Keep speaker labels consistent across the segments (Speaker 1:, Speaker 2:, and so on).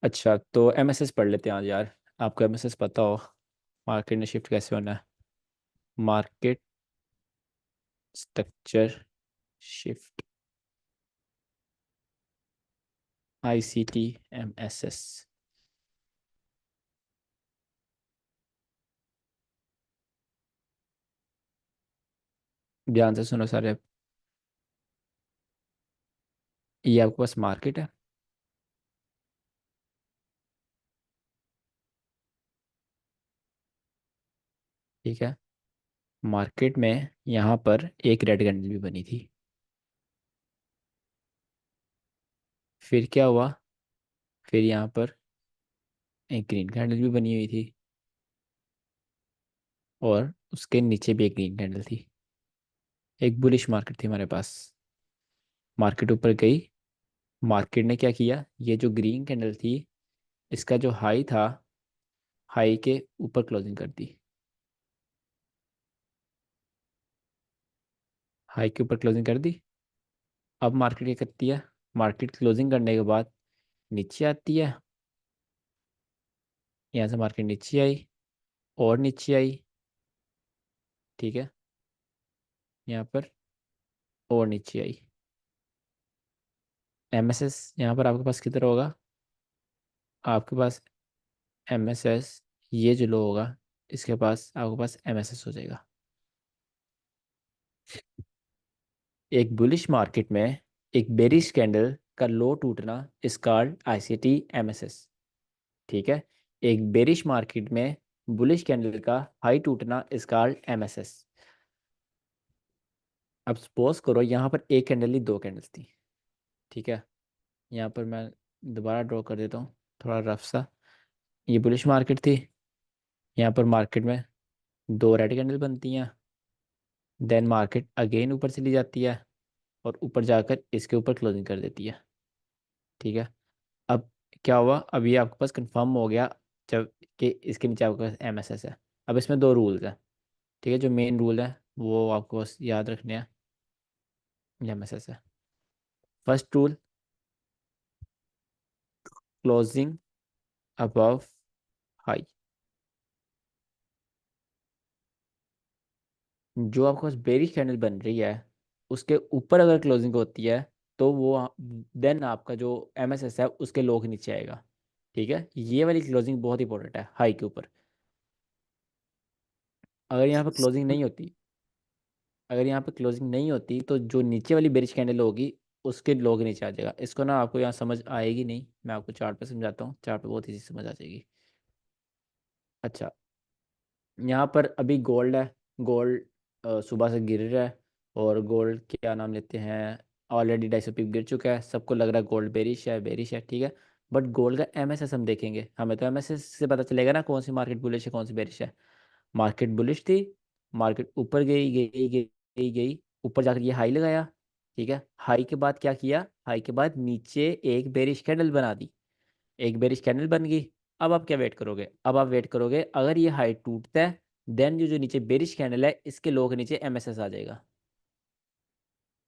Speaker 1: अच्छा, तो एमएसएस पढ़ लेते हैं आज यार। आपको एमएसएस पता हो, मार्केट में शिफ्ट कैसे होना है? Market structure shift, ICT, MSS. ध्यान से सुनो सारे। ये आपके पास मार्केट है, ठीक है। मार्केट में यहाँ पर एक रेड कैंडल भी बनी थी। फिर क्या हुआ? फिर यहाँ पर एक ग्रीन कैंडल भी बनी हुई थी, और उसके नीचे भी एक ग्रीन कैंडल थी। एक बुलिश मार्केट थी हमारे पास। मार्केट ऊपर गई। मार्केट ने क्या किया? ये जो ग्रीन कैंडल थी, इसका जो हाई था, हाई के ऊपर क्लोजिंग कर दी। हाई के ऊपर क्लोजिंग कर दी। अब मार्केट क्या करती है? मार्केट क्लोजिंग करने के बाद नीचे आती है। यहाँ से मार्केट नीचे आई, और नीचे आई, ठीक है। यहाँ पर और नीचे आई। एमएसएस यहाँ पर आपके पास किधर होगा? आपके पास एमएसएस, ये जो लो होगा, इसके पास आपके पास एमएसएस हो जाएगा। एक बुलिश मार्केट में एक बेरिश कैंडल का लो टूटना इस कॉल्ड आईसीटी एमएसएस, ठीक है। एक बेरिश मार्केट में बुलिश कैंडल का हाई टूटना इस कॉल्ड एमएसएस। अब सपोज करो यहाँ पर एक कैंडल नहीं, दो कैंडल्स थी, ठीक है। यहाँ पर मैं दोबारा ड्रॉ कर देता हूँ, थोड़ा रफ सा। ये बुलिश मार्केट थी। यहाँ पर मार्केट में दो रेड कैंडल बनती हैं। देन मार्केट अगेन ऊपर चली जाती है, और ऊपर जाकर इसके ऊपर क्लोजिंग कर देती है, ठीक है। अब क्या हुआ? अब ये आपके पास कंफर्म हो गया जब कि इसके नीचे आपके पास एमएसएस है। अब इसमें दो रूल्स हैं, ठीक है। जो मेन रूल है वो आपको बस याद रखने हैं। एमएसएस है। First rule, closing above high. जो आपके पास बेरिश कैंडल बन रही है, उसके ऊपर अगर क्लोजिंग होती है, तो वो देन आपका जो एमएसएस है उसके लो के नीचे आएगा, ठीक है। ये वाली क्लोजिंग बहुत इंपॉर्टेंट है, हाई के ऊपर। अगर यहाँ पर क्लोजिंग नहीं होती, अगर यहाँ पे क्लोजिंग नहीं होती, तो जो नीचे वाली बेरिश कैंडल होगी, उसके लो के नीचे आ जाएगा। इसको ना आपको यहाँ समझ आएगी नहीं, मैं आपको चार्ट पे समझाता हूँ। चार्ट पे बहुत इजी समझ आ जाएगी। अच्छा, यहाँ पर अभी गोल्ड है। गोल्ड सुबह से गिर रहा है, और गोल्ड क्या नाम लेते हैं, ऑलरेडी 250 गिर चुका है। सबको लग रहा है गोल्ड बेरिश है, ठीक है। बट गोल्ड का एमएसएस हम देखेंगे, हमें तो एमएसएस से पता चलेगा ना कौन सी मार्केट बुलिश है कौन सी बेरिश है। मार्केट बुलिश थी। मार्केट ऊपर गई गई गई गई गई, ऊपर जाकर ये हाई लगाया, ठीक है। हाई के बाद क्या किया? हाई के बाद नीचे एक बेरिश कैंडल बना दी। एक बेरिश कैंडल बन गई। अब आप क्या वेट करोगे? अब आप वेट करोगे, अगर ये हाई टूटता है, देन जो जो नीचे बेरिश कैंडल है, इसके लो के नीचे एमएसएस आ जाएगा।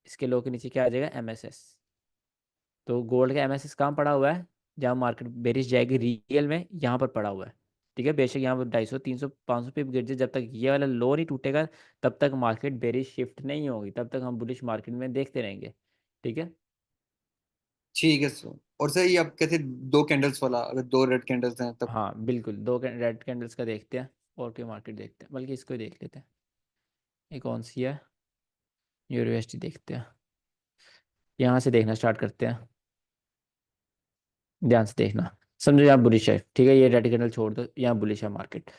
Speaker 1: इसके लो के नीचे क्या आ जाएगा? एमएसएस। तो गोल्ड का एमएसएस कहाँ पड़ा हुआ है? जहाँ मार्केट बेरिश जाएगी रियल में, यहाँ पर पड़ा हुआ है, ठीक है। बेशक यहाँ पर 250 300 500 पे गिर जाए, जब तक ये वाला लो नहीं टूटेगा, तब तक मार्केट बेरिश शिफ्ट नहीं होगी, तब तक हम बुलिश मार्केट में देखते रहेंगे, ठीक है।
Speaker 2: ठीक है सर। और सर ये आप कहते दो कैंडल्स वाला, अगर दो रेड कैंडल्स हैं तब?
Speaker 1: हाँ बिल्कुल, दो रेड कैंडल्स का देखते हैं, और कोई मार्केट देखते हैं, बल्कि इसको ही देख लेते हैं। ये कौन सी है? यूनिवर्सिटी देखते हैं। यहाँ से देखना स्टार्ट करते हैं। ध्यान से देखना। समझो यहाँ बुलिश है, ठीक है। ये रेड कैंडल छोड़ दो, यहाँ बुलिश है मार्केट।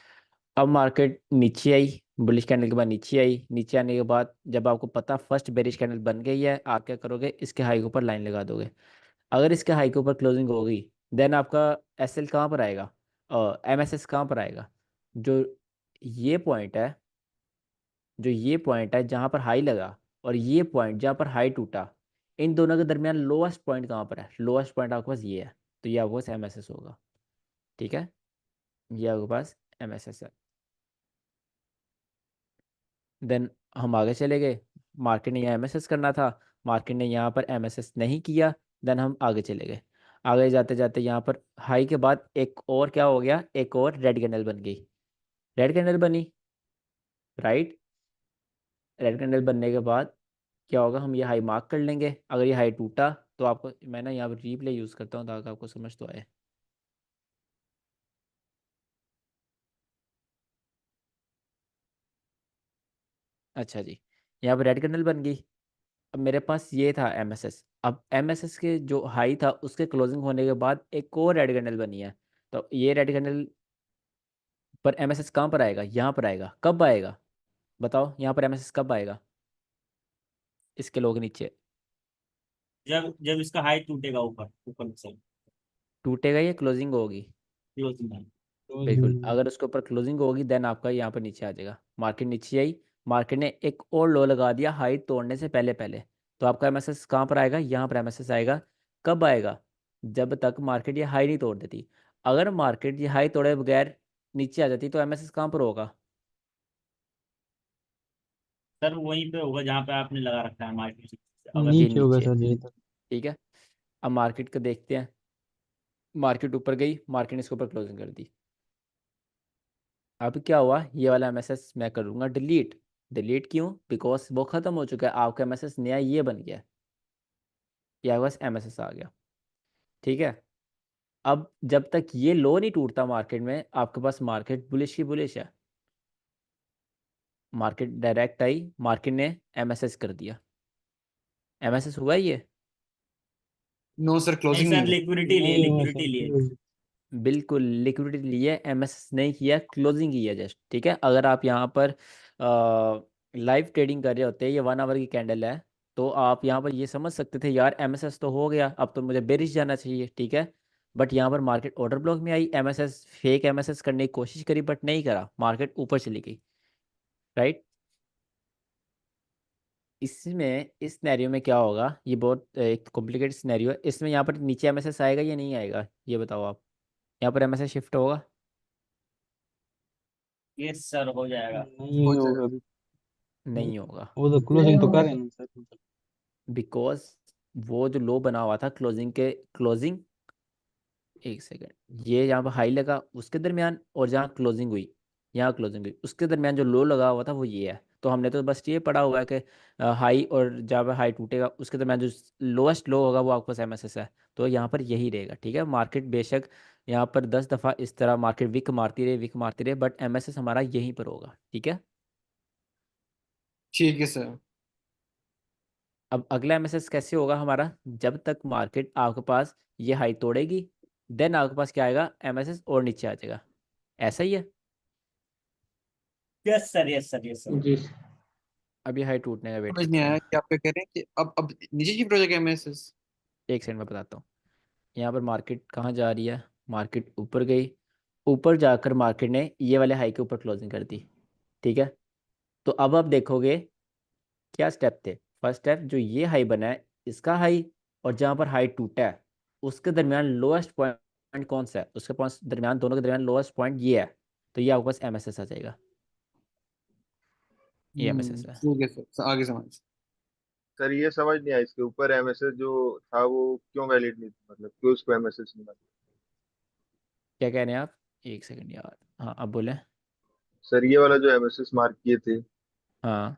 Speaker 1: अब मार्केट नीचे आई, बुलिश कैंडल के बाद नीचे आई। नीचे आने के बाद जब आपको पता फर्स्ट बेरिश कैंडल बन गई है, आप क्या करोगे? इसके हाई के ऊपर लाइन लगा दोगे। अगर इसके हाई के ऊपर क्लोजिंग होगी, देन आपका एस एल कहाँ पर आएगा? एम एस एस कहाँ पर आएगा? जो ये पॉइंट है, जो ये पॉइंट है जहाँ पर हाई लगा, और ये पॉइंट जहाँ पर हाई टूटा, इन दोनों के दरमियान लोएस्ट पॉइंट कहाँ पर है? लोएस्ट पॉइंट आपके पास ये है। तो ये आपके पास एम एस एस होगा, ठीक है। ये आपके पास एम एस एस है। देन हम आगे चले गए। मार्केट ने यहाँ एमएसएस करना था, मार्केट ने यहाँ पर एमएसएस नहीं किया। देन हम आगे चले गए। आगे जाते जाते यहाँ पर हाई के बाद एक और क्या हो गया, एक और रेड कैंडल बन गई। रेड कैंडल बनी, राइट। रेड कैंडल बनने के बाद क्या होगा, हम ये हाई मार्क कर लेंगे। अगर ये हाई टूटा तो आपको मैं ना यहाँ पर रिप्ले यूज़ करता हूँ ताकि आपको समझ तो आए। अच्छा जी, यहाँ पर रेड कैंडल बन गई। अब मेरे पास ये था एमएसएस। अब एमएसएस के जो हाई था उसके क्लोजिंग होने के बाद एक और रेड कैंडल बनी है। तो ये रेड कैंडल पर एमएसएस कहाँ पर आएगा, यहाँ पर आएगा। कब आएगा बताओ, यहाँ पर एमएसएस कब आएगा, इसके लोग नीचे।
Speaker 3: जब जब इसका हाई टूटेगा ऊपर, ऊपर से
Speaker 1: टूटेगा या क्लोजिंग होगी।
Speaker 3: क्लोजिंग है।
Speaker 1: बिल्कुल, अगर उसके ऊपर क्लोजिंग होगी देन आपका यहाँ पर नीचे आ जाएगा। मार्केट नीचे आई, मार्केट ने एक और लो लगा दिया हाई तोड़ने से पहले पहले, तो आपका एमएसएस कहाँ पर आएगा, यहाँ पर एमएसएस आएगा। कब आएगा, जब तक मार्केट ये हाई नहीं तोड़ देती। अगर मार्केट ये हाई तोड़े बगैर नीचे आ जाती तो एमएसएस कहाँ पर होगा।
Speaker 3: सर वहीं पे होगा जहाँ पे आपने लगा रखा है मार्केट से, अगर
Speaker 1: ये
Speaker 4: नीचे होगा
Speaker 1: नीचे,
Speaker 4: सर जी तक।
Speaker 1: ठीक है। अब मार्केट को देखते हैं। मार्केट ऊपर गई, मार्केट ने इसके ऊपर क्लोजिंग कर दी। अब क्या हुआ, ये वाला एमएसएस मैं करूँगा डिलीट। डिलीट क्यों, बिकॉज वो खत्म हो चुका है। आपका एमएसएस नया ये बन गया है, ये आपके पास एमएसएस आ गया, ठीक है। अब जब तक ये लो नहीं टूटता मार्केट में, आपके पास मार्केट बुलिश ही बुलिश है। मार्केट डायरेक्ट आई, मार्केट ने एमएसएस कर दिया। एमएसएस हुआ है ये।
Speaker 2: नो सर,
Speaker 3: नहीं
Speaker 2: क्लोजिंग नहीं
Speaker 3: सर,
Speaker 2: हुई।
Speaker 3: लिक्विडिटी लिए,
Speaker 4: नहीं हुआ सर
Speaker 3: लिक्विडिटी लिए।
Speaker 1: बिल्कुल लिक्विडिटी लिए, एमएसएस नहीं किया, क्लोजिंग की है जस्ट, ठीक है। अगर आप यहाँ पर लाइव ट्रेडिंग कर रहे होते, ये 1 आवर की कैंडल है, तो आप यहाँ पर ये समझ सकते थे यार एमएसएस तो हो गया, अब तो मुझे बेरिश जाना चाहिए, ठीक है। बट यहाँ पर मार्केट ऑर्डर ब्लॉक में आई, एमएसएस फेक एमएसएस करने की कोशिश करी बट नहीं करा, मार्केट ऊपर चली गई, राइट। इसमें इस सिनेरियो में क्या होगा, ये बहुत एक कॉम्प्लिकेटेड सिनेरियो है। इसमें यहाँ पर नीचे एमएसएस आएगा या नहीं आएगा, ये बताओ आप। यहाँ पर एमएसएस शिफ्ट होगा।
Speaker 3: यस सर, हो जाएगा।
Speaker 4: नहीं
Speaker 2: हो
Speaker 4: होगा
Speaker 2: जाएगा।
Speaker 4: अभी।
Speaker 1: नहीं होगा,
Speaker 4: वो तो क्लोजिंग तो कर रहे हैं ना सर।
Speaker 1: बिकॉज वो जो लो बना हुआ था क्लोजिंग के, क्लोजिंग, एक सेकेंड, ये यहाँ पर हाई लगा उसके दरमियान, और जहाँ क्लोजिंग हुई, यहाँ क्लोजिंग हुई उसके दरमियान जो लो लगा हुआ था वो ये है। तो हमने तो बस ये पढ़ा हुआ है कि हाई और जहाँ पर हाई टूटेगा उसके दरमियान जो लोएस्ट लो होगा वो आपके पास एमएसएस है। तो यहाँ पर यही रहेगा, ठीक है। मार्केट बेशक यहाँ पर 10 दफ़ा इस तरह मार्केट विक मारती रहे, विक मारती रहे, बट एमएसएस हमारा यहीं पर होगा, ठीक है।
Speaker 2: ठीक है सर।
Speaker 1: अब अगला एमएसएस कैसे होगा हमारा, जब तक मार्केट आपके पास ये हाई तोड़ेगी देन आपके पास क्या आएगा, एमएसएस और नीचे आ जाएगा। ऐसा ही है।
Speaker 3: Yes sir, yes sir, yes sir.
Speaker 4: जी।
Speaker 1: अभी हाई टूटने का वेट
Speaker 2: समझ नहीं
Speaker 1: करते
Speaker 2: आया
Speaker 1: हैं।
Speaker 2: कि आप क्या कह रहे हैं कि अब नीचे शिफ्ट हो जाएगा एमएसएस।
Speaker 1: एक सेकंड में बताता हूँ। यहाँ पर मार्केट कहाँ जा रही है, मार्केट ऊपर गई, ऊपर जाकर मार्केट ने ये वाले हाई के ऊपर क्लोजिंग कर दी, ठीक है। तो अब आप देखोगे क्या स्टेप थे। फर्स्ट स्टेप जो ये हाई बना है इसका हाई, और जहाँ पर हाई टूटा है उसके दरमियान लोएस्ट पॉइंट कौन सा है, उसके पास दरमियान, दोनों के दरमियान लोएस्ट पॉइंट ये है। तो ये आपके पास एमएसएस आ जाएगा, ये एमएसएस है।
Speaker 2: ठीक है सर, आगे समझ।
Speaker 5: सर ये समझ नहीं आया, इसके ऊपर एमएसएस जो था वो क्यों वैलिड नहीं था, मतलब क्यों उसको एमएसएस नहीं माना।
Speaker 1: क्या कह रहे हैं आप, एक सेकंड यार, हाँ अब बोले।
Speaker 5: सर ये वाला जो एमएसएस मार्क किए थे,
Speaker 1: हाँ,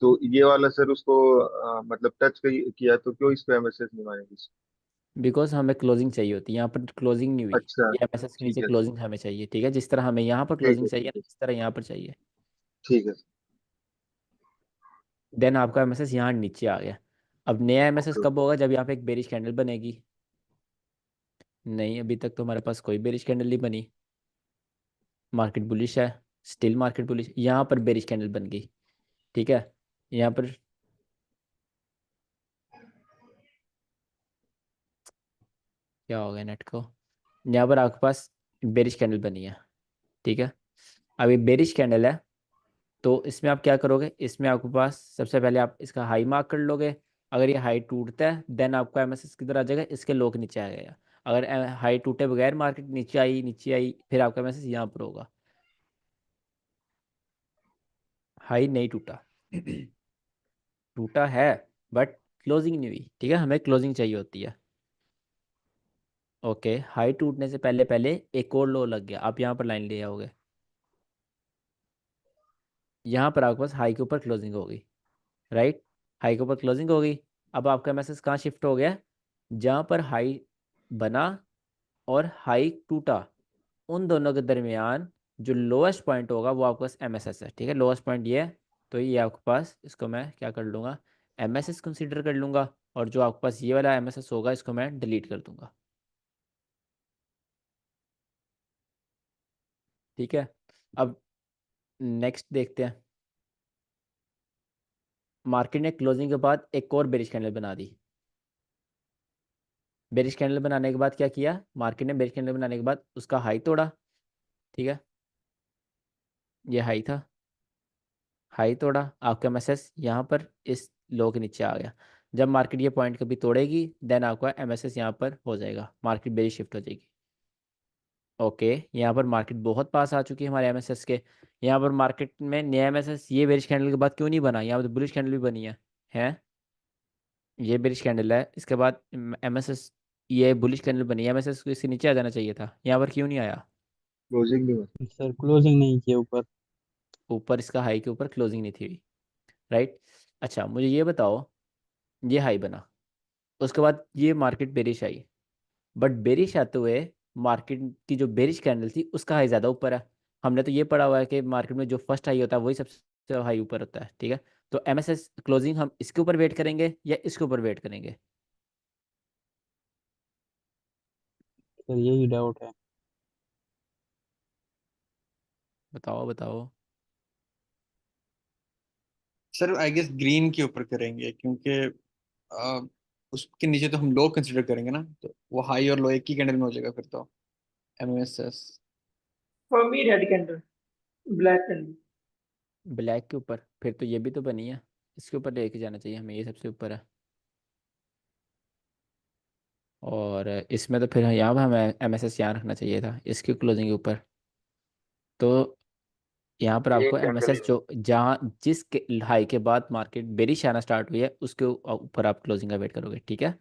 Speaker 5: तो ये वाला सर उसको मतलब टच किया तो क्यों इसको एमएसएस नहीं मानेगी।
Speaker 1: बिकॉज हमें क्लोजिंग चाहिए होती है, यहाँ पर क्लोजिंग नहीं हुई।
Speaker 5: अच्छा।
Speaker 1: ये एमएसएस के नीचे
Speaker 5: ठीक है।
Speaker 1: क्लोजिंग हमें चाहिए, ठीक है। जिस तरह हमें यहाँ पर
Speaker 5: ठीक
Speaker 1: क्लोजिंग
Speaker 5: है।
Speaker 1: चाहिए
Speaker 5: ठीक
Speaker 1: ना,
Speaker 5: है।
Speaker 1: इस तरह यहाँ पर चाहिए।
Speaker 5: ठीक है।
Speaker 1: देन आपका एमएसएस यहाँ नीचे आ गया। अब नया एमएसएस
Speaker 5: ओके।
Speaker 1: कब होगा, जब यहाँ पे एक बेरिश कैंडल बनेगी। नहीं, अभी तक तो हमारे पास कोई बेरिश कैंडल नहीं बनी। मार्केट बुलिश है, स्टिल मार्केट बुलिश। यहाँ पर बेरिश कैंडल बन गई, ठीक है। यहाँ पर क्या हो गया नेट को, यहाँ पर आपके पास बेरिश कैंडल बनी है, ठीक है। अब ये बेरिश कैंडल है, तो इसमें आप क्या करोगे, इसमें आपके पास सबसे पहले आप इसका हाई मार्क कर लोगे। अगर ये हाई टूटता है देन आपका एमएसएस किधर आ जाएगा, इसके लो के नीचे आ जाएगा। अगर हाई टूटे बगैर मार्केट नीचे आई, नीचे आई, फिर आपका एमएसएस यहाँ पर होगा। हाई नहीं टूटा टूटा है बट क्लोजिंग नहीं हुई, ठीक है। हमें क्लोजिंग चाहिए होती है। ओके, हाई टूटने से पहले पहले एक और लो लग गया, आप यहाँ पर लाइन ले आओगे, यहाँ पर आपके पास हाई के ऊपर क्लोजिंग होगी, राइट, हाई के ऊपर क्लोजिंग होगी। अब आपका मैसेज कहाँ शिफ्ट हो गया, जहाँ पर हाई बना और हाई टूटा, उन दोनों के दरमियान जो लोएस्ट पॉइंट होगा वो आपके पास एम एस एस है, ठीक है, लोएस्ट पॉइंट ये है। तो ये आपके पास, इसको मैं क्या कर लूँगा, एम एस एस कंसिडर कर लूँगा, और जो आपके पास ये वाला एम एस एस होगा इसको मैं डिलीट कर दूंगा, ठीक है। अब नेक्स्ट देखते हैं, मार्केट ने क्लोजिंग के बाद एक और बेरिश कैंडल बना दी। बेरिश कैंडल बनाने के बाद क्या किया, मार्केट ने बेरिश कैंडल बनाने के बाद उसका हाई तोड़ा, ठीक है, ये हाई था, हाई तोड़ा, आपका मैसेज यहाँ पर इस लो के नीचे आ गया। जब मार्केट ये पॉइंट कभी तोड़ेगी देन आपका एम एस एस यहाँ पर हो जाएगा, मार्केट बेरिश शिफ्ट हो जाएगी। ओके, यहाँ पर मार्केट बहुत पास आ चुकी है हमारे एम एस एस के। यहाँ पर मार्केट में नया एम एस एस ये बेरिश कैंडल के बाद क्यों नहीं बना, यहाँ पर बुलिश कैंडल भी बनी है, ये बेरिश कैंडल है, इसके बाद एम एस एस, ये बुलिश कैंडल बनी है, एम एस एस को इसके नीचे आ जाना चाहिए था, यहाँ पर क्यों नहीं आया,
Speaker 5: क्लोजिंग नहीं हुआ।
Speaker 4: सर क्लोजिंग नहीं किया ऊपर।
Speaker 1: ऊपर इसका हाई के ऊपर क्लोजिंग नहीं थी, राइट। अच्छा मुझे ये बताओ, ये हाई बना, उसके बाद ये market bearish I, but bearish आते हुए मार्केट की जो बेरिश कैंडल थी उसका हाई ज़्यादा ऊपर है। हमने तो ये पढ़ा हुआ है कि मार्केट में जो फर्स्ट हाई होता है वही सबसे हाई ऊपर होता है, ठीक है। तो एम एस एस क्लोजिंग हम इसके ऊपर वेट करेंगे या इसके ऊपर वेट करेंगे,
Speaker 4: सर यही डाउट है।
Speaker 1: बताओ बताओ।
Speaker 2: सर आई गेस ग्रीन के ऊपर करेंगे, क्योंकि उसके नीचे तो हम लो कंसिडर करेंगे ना, तो वो हाई और लो एक ही कैंडल में हो जाएगा फिर तो। MSS.
Speaker 6: For me, red candle, black candle.
Speaker 1: Black के ऊपर, फिर तो ये भी तो बनी है, इसके ऊपर लेके जाना चाहिए हमें, ये सबसे ऊपर है। और इसमें तो फिर यहाँ पर हमें एम एस एस यहाँ रखना चाहिए था इसकी क्लोजिंग के ऊपर। तो यहाँ पर
Speaker 5: एक
Speaker 1: आपको एम एस
Speaker 5: कैंडल ही
Speaker 1: एस जो जहाँ जिस हाई के बाद मार्केट बेरिश आना स्टार्ट हुई है उसके ऊपर आप क्लोजिंग का वेट करोगे, ठीक है।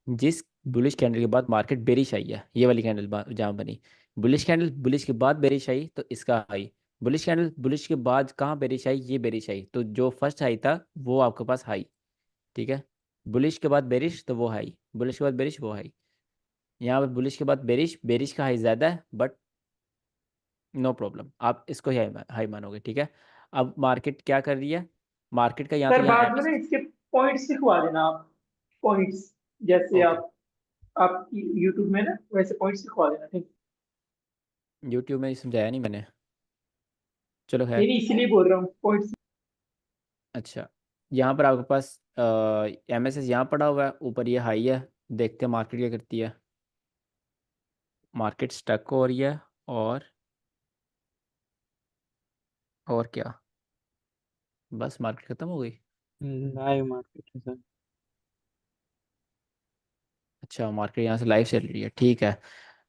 Speaker 1: जिस बुलिश कैंडल के बाद मार्केट बेरिश आई है, ये वाली कैंडल जहाँ बनी, बुलिश कैंडल, बुलिश के बाद बेरिश आई तो इसका हाई, बुलिश कैंडल, बुलिश के बाद कहाँ बेरिश आई, ये बेरिश आई, तो जो फर्स्ट हाई था वो आपके पास हाई, ठीक है। बुलिश के बाद बेरिश तो वो हाई, बुलिश के बाद बेरिश वो हाई, यहाँ पर बुलिश के बाद बेरिश, बेरिश का हाई ज़्यादा है बट नो प्रॉब्लम, आप इसको ही हाई मानोगे, ठीक है। अब मार्केट क्या कर रही है, मार्केट का यहाँ तो
Speaker 6: सर
Speaker 1: यहाँ
Speaker 6: बाद में ना इसके पॉइंट्स लिखवा देना आप, पॉइंट्स, जैसे
Speaker 1: ओके,
Speaker 6: आप यूट्यूब में ना वैसे पॉइंट्स लिखवा देना, ठीक।
Speaker 1: यूट्यूब में समझाया नहीं मैंने, चलो
Speaker 6: नहीं
Speaker 1: खैर।
Speaker 6: नहीं, इसीलिए बोल रहा हूँ पॉइंट्स।
Speaker 1: अच्छा, यहाँ पर आपके पास एम एस एस यहाँ पड़ा हुआ है, ऊपर ये हाई है, देखते हैं मार्केट क्या करती है, मार्केट स्टक हो रही है, और क्या, बस मार्केट ख़त्म हो गई।
Speaker 4: लाइव मार्केट है सर।
Speaker 1: अच्छा मार्केट यहाँ से लाइव चल रही है, ठीक है।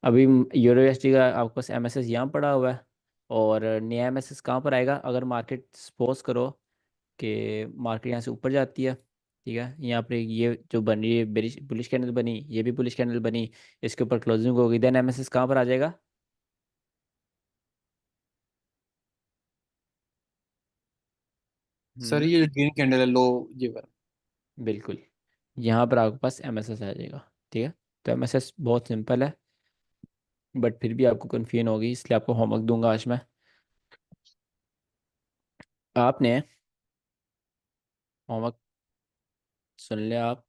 Speaker 1: अभी यूरो एसडी का आपके पास एम एस एस यहाँ पड़ा हुआ है, और नया एम एस एस कहाँ पर आएगा, अगर मार्केट सपोज करो कि मार्केट यहाँ से ऊपर जाती है, ठीक है, यहाँ पर ये जो बन रही है बेरिश बुलिश कैंडल बनी, ये भी बुलिश कैंडल बनी, इसके ऊपर क्लोजिंग होगी, देन एम एस एस कहाँ पर आ जाएगा,
Speaker 2: सर
Speaker 1: हम्म,
Speaker 2: ये ग्रीन कैंडल है लो, ये वाला।
Speaker 1: बिल्कुल, यहाँ पर आपके पास एम एस एस आ जाएगा, ठीक है। तो एम एस एस बहुत सिंपल है, बट फिर भी आपको कन्फ्यूजन होगी, इसलिए आपको होमवर्क दूंगा आज मैं। आपने होमवर्क सुन लिया आप,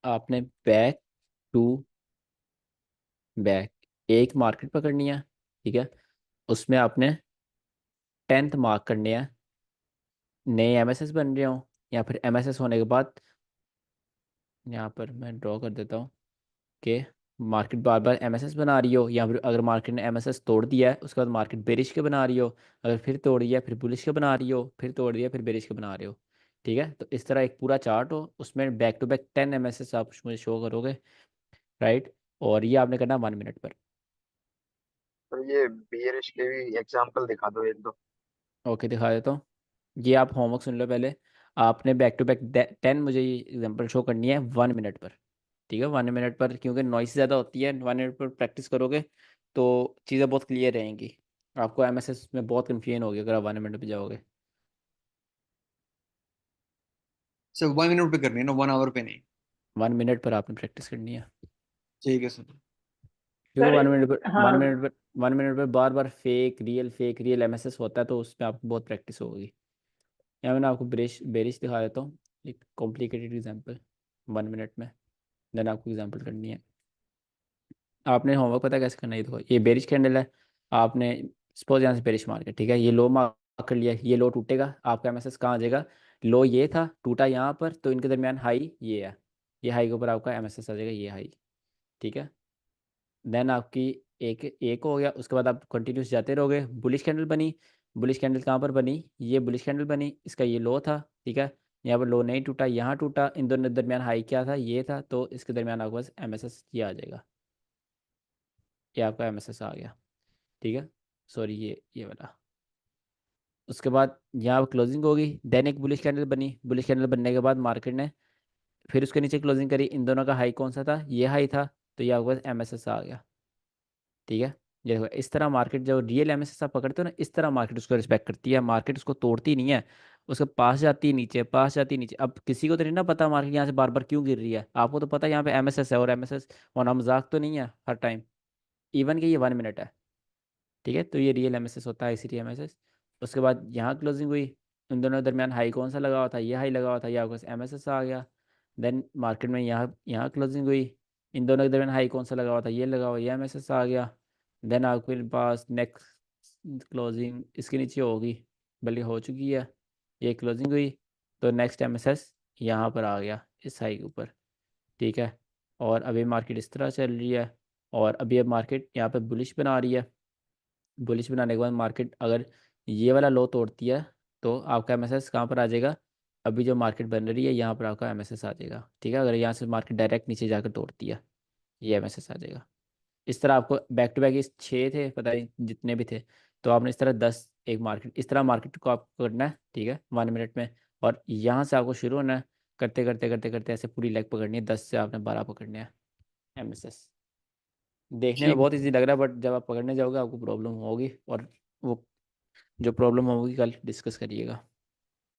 Speaker 1: आपने बैक टू बैक एक मार्केट पकड़नी है, ठीक है, उसमें आपने 10th मार्क करनी है, नए एमएसएस बन रहे हो, या फिर एमएसएस होने के बाद, यहाँ पर मैं ड्रॉ कर देता हूँ कि मार्केट बार बार एमएसएस बना रही हो, या फिर अगर मार्केट ने एमएसएस तोड़ दिया है उसके बाद मार्केट बेरिश के बना रही हो, अगर फिर तोड़ दिया फिर बुलिश के बना रही हो, फिर तोड़ दिया फिर बेरिश के बना रहे हो, ठीक है। तो इस तरह एक पूरा चार्ट हो, उसमें बैक टू बैक 10 एमएसएस आप मुझे शो करोगे, राइट, और ये आपने करना 1 मिनट पर।
Speaker 5: तो ये बियरिश के भी एग्जांपल दिखा दो एक दो।
Speaker 1: ओके दिखा देता हूँ, ये आप होमवर्क सुन लो पहले, आपने बैक टू बैक 10 मुझे ये एग्जांपल शो करनी है 1 मिनट पर, ठीक है। 1 मिनट पर क्योंकि नॉइस ज़्यादा होती है, 1 मिनट पर प्रैक्टिस करोगे तो चीज़ें बहुत क्लियर रहेंगी। आपको एमएसएस में बहुत कन्फ्यूजन होगी अगर आप 1 मिनट पे जाओगे।
Speaker 2: सर 1 मिनट पे करनी है ना, 1 आवर पे नहीं?
Speaker 1: 1 मिनट पर आपने प्रैक्टिस करनी है,
Speaker 2: ठीक है सर।
Speaker 1: क्योंकि
Speaker 6: सर
Speaker 1: 1 मिनट पर
Speaker 6: हाँ
Speaker 1: 1 मिनट पर बार बार फेक रियल एमएसएस होता है, तो उस पर आपको बहुत प्रैक्टिस होगी। यहाँ मैंने आपको बेरिश दिखा देता हूँ, एक कॉम्प्लिकेटेड एग्जांपल 1 मिनट में, देन आपको एग्जांपल करनी है। आपने होमवर्क पता है कैसे करना है, ये देखो ये बेरिश कैंडल है। आपने सपोज यहाँ से बेरिश मार के, ठीक है, ये लो मार्क कर लिया, ये लो टूटेगा, आपका एमएसएस कहाँ आ जाएगा, लो ये था टूटा यहाँ पर, तो इनके दरमियान हाई ये है, ये हाई के ऊपर आपका एमएसएस आ जाएगा, ये हाई। ठीक है। देन आपकी एक एक हो गया, उसके बाद आप कंटिन्यूस जाते रहोगे। बुलिश कैंडल बनी, बुलिश कैंडल कहाँ पर बनी, ये बुलिश कैंडल बनी, इसका ये लो था, ठीक है, यहाँ पर लो नहीं टूटा, यहाँ टूटा, इन दोनों के दरमियान हाई क्या था, ये था, तो इसके दरमियान आपके पास एमएसएस ये आ जाएगा, ये आपका एमएसएस आ गया। ठीक है, सॉरी ये वाला। उसके बाद यहाँ पर क्लोजिंग होगी, देन एक बुलिश कैंडल बनी, बुलिश कैंडल बनने के बाद मार्केट ने फिर उसके नीचे क्लोजिंग करी, इन दोनों का हाई कौन सा था, ये हाई था, तो ये आपके पास एमएसएस आ गया। ठीक है, ये देखो इस तरह मार्केट जो रियल एमएसएस आप पकड़ते हो ना, इस तरह मार्केट उसको रिस्पेक्ट करती है, मार्केट उसको तोड़ती नहीं है, उसके पास जाती है नीचे, पास जाती है नीचे। अब किसी को तो नहीं ना पता मार्केट यहाँ से बार बार क्यों गिर रही है, आपको तो पता है यहाँ पे एमएसएस है, और एमएसएस होना मजाक तो नहीं है हर टाइम, इवन कि ये 1 मिनट है। ठीक है, तो ये रियल एमएसएस होता है, इसी एमएसएस। उसके बाद यहाँ क्लोजिंग हुई, इन दोनों के दरमियान हाई कौन सा लगा हुआ था, ये हाई लगा हुआ था, ये आपके पास एमएसएस आ गया। देन मार्केट में यहाँ यहाँ क्लोजिंग हुई, इन दोनों के दरमियान हाई कौन सा लगा हुआ था, ये लगा हुआ, ये एमएसएस आ गया। देन आपके पास नेक्स्ट क्लोजिंग इसके नीचे होगी, बल्कि हो चुकी है, ये क्लोजिंग हुई, तो नेक्स्ट एमएसएस यहाँ पर आ गया इस हाई के ऊपर। ठीक है, और अभी मार्केट इस तरह चल रही है, और अभी अब मार्केट यहाँ पे बुलिश बना रही है। बुलिश बनाने के बाद मार्केट अगर ये वाला लो तोड़ती है, तो आपका एमएसएस कहाँ पर आ जाएगा, अभी जो मार्केट बन रही है यहाँ पर आपका एमएसएस आ जाएगा। ठीक है, अगर यहाँ से मार्केट डायरेक्ट नीचे जाकर तोड़ती है, ये एमएसएस आ जाएगा। इस तरह आपको बैक टू बैक इस 6 थे, पता नहीं जितने भी थे, तो आपने इस तरह 10 एक मार्केट, इस तरह मार्केट को आपको करना है। ठीक है, 1 मिनट में, और यहाँ से आपको शुरू होना है, करते करते करते करते ऐसे पूरी लेग पकड़नी है, 10 से आपने 12 पकड़ने हैं एमएसएस। देखने में
Speaker 2: ठीक
Speaker 1: बहुत
Speaker 2: है।
Speaker 1: इजी लग रहा है, बट जब आप पकड़ने जाओगे आपको प्रॉब्लम होगी, और वो जो प्रॉब्लम होगी कल डिस्कस करिएगा।